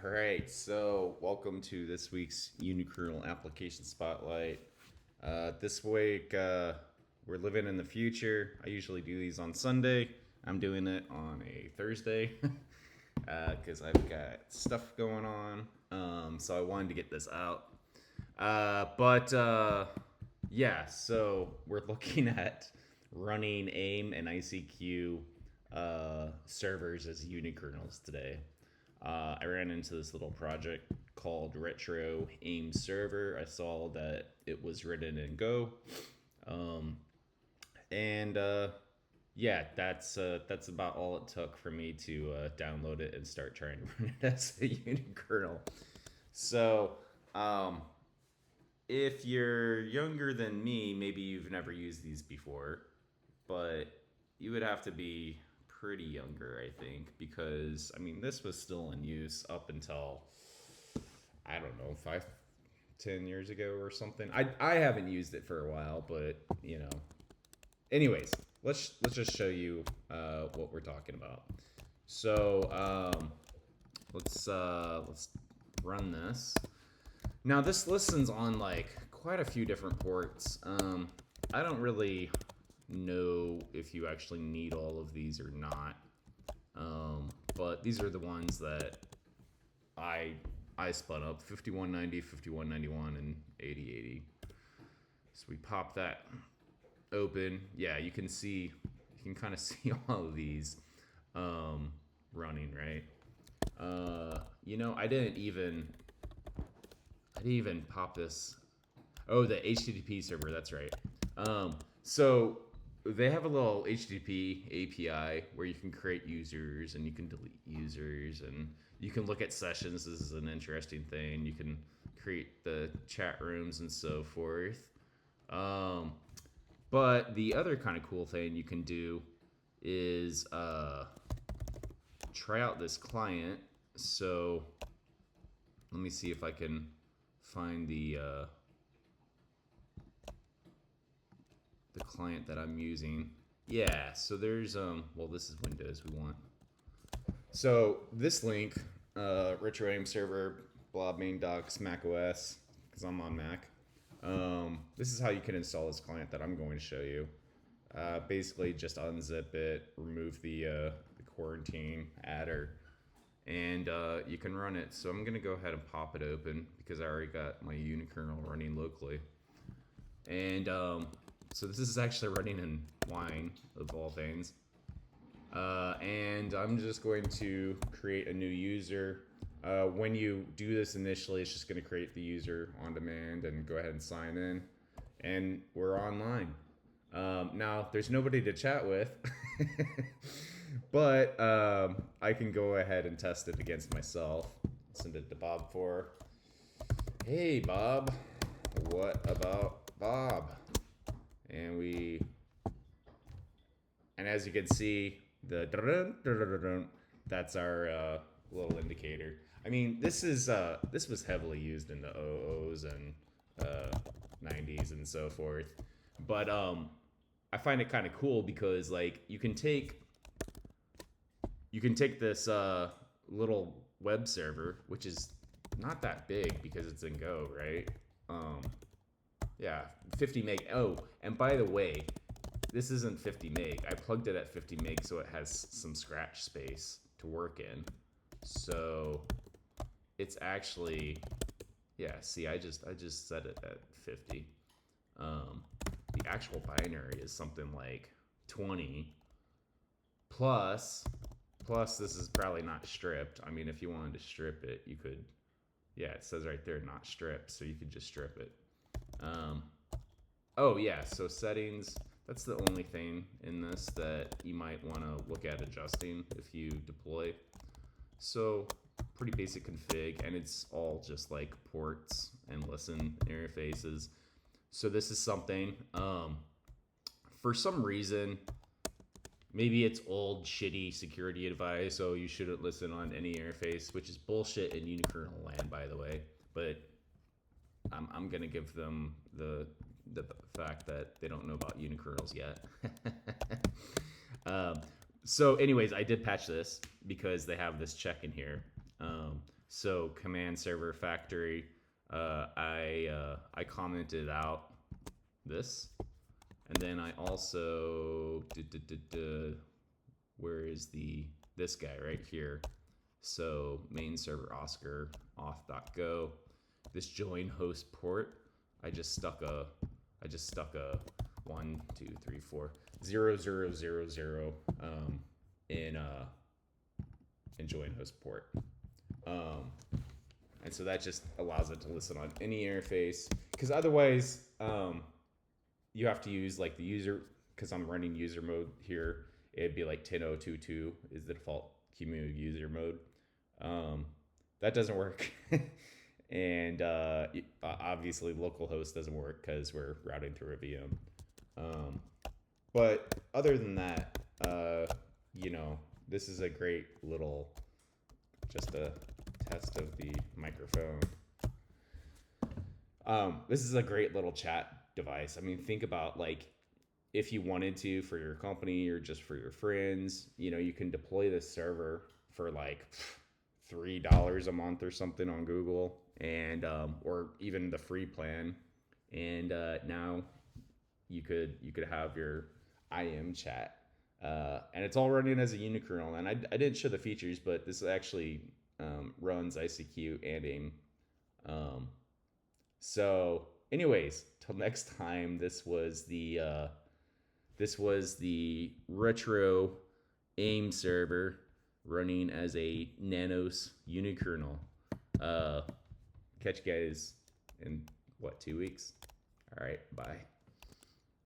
All right, so welcome to this week's Unikernel application spotlight. This week, we're living in the future. I usually do these on Sunday. I'm doing it on a Thursday because I've got stuff going on. So I wanted to get this out. Yeah, so we're looking at running AIM and ICQ servers as unikernels today. I ran into this little project called Retro AIM Server. I saw that it was written in Go, um, and yeah, that's about all it took for me to download it and start trying to run it as a unikernel. So, um, if you're younger than me, maybe you've never used these before, but you would have to be pretty younger, I think, because I mean this was still in use up until I don't know 5, 10 years ago or something. I haven't used it for a while, but you know. Anyways, let's just show you what we're talking about. So let's run this. Now this listens on like quite a few different ports. I don't really know if you actually need all of these or not. But these are the ones that I spun up: 5190, 5191, and 8080. So we pop that open. Yeah, you can kind of see all of these running, right? I didn't even pop this. Oh, the HTTP server, that's right. So they have a little HTTP API where you can create users and you can delete users and you can look at sessions. This is an interesting thing. You can create the chat rooms and so forth. But the other kind of cool thing you can do is try out this client. So let me see if I can find the client that I'm using. Yeah, so there's well, this is Windows we want. So this link, Retro AIM server, blob main docs, Mac OS, because I'm on Mac. This is how you can install this client that I'm going to show you. Basically, just unzip it, remove the quarantine adder, and you can run it. So I'm going to go ahead and pop it open because I already got my unikernel running locally. And so this is actually running in Wine, of all things. And I'm just going to create a new user. When you do this initially, it's just going to create the user on demand and go ahead and sign in. And we're online. Now, there's nobody to chat with, but I can go ahead and test it against myself. Send it to Bob for, hey, Bob, what about Bob? And as you can see, that's our little indicator. I mean, this was heavily used in the 00s and 90s and so forth. But I find it kind of cool because like you can take this little web server, which is not that big because it's in Go, right? Yeah, 50 meg. Oh, and by the way, this isn't 50 meg. I plugged it at 50 meg so it has some scratch space to work in. So it's actually, yeah, see, I just set it at 50. The actual binary is something like 20 plus this is probably not stripped. I mean, if you wanted to strip it, you could. Yeah, it says right there not stripped, so you could just strip it. Oh yeah, so settings, that's the only thing in this that you might want to look at adjusting if you deploy. So pretty basic config, and it's all just like ports and listen interfaces. So this is something, for some reason, maybe it's old shitty security advice, so you shouldn't listen on any interface, which is bullshit in unikernel land, by the way, but I'm gonna give them the fact that they don't know about unikernels yet. So anyways, I did patch this because they have this check in here. So command server factory, I commented out this, and then I also where is this guy right here? So main server Oscar auth.go. This join host port, I just stuck a 1 2 3 4 0 0 0 0 in join host port. And so that just allows it to listen on any interface, because otherwise you have to use like the user, because I'm running user mode here, it'd be like 10022 is the default cumulative user mode. That doesn't work. And obviously localhost doesn't work because we're routing through a VM. But other than that, this is a great little, just a test of the microphone. This is a great little chat device. I mean, think about like if you wanted to for your company or just for your friends, you can deploy this server for like $3 a month or something on Google, and or even the free plan. And now you could have your IM chat, and it's all running as a Unikernel. And I didn't show the features, but this actually runs ICQ and AIM. So, anyways, till next time. This was the retro AIM server running as a Nanos Unikernel. Catch you guys in 2 weeks. All right, bye.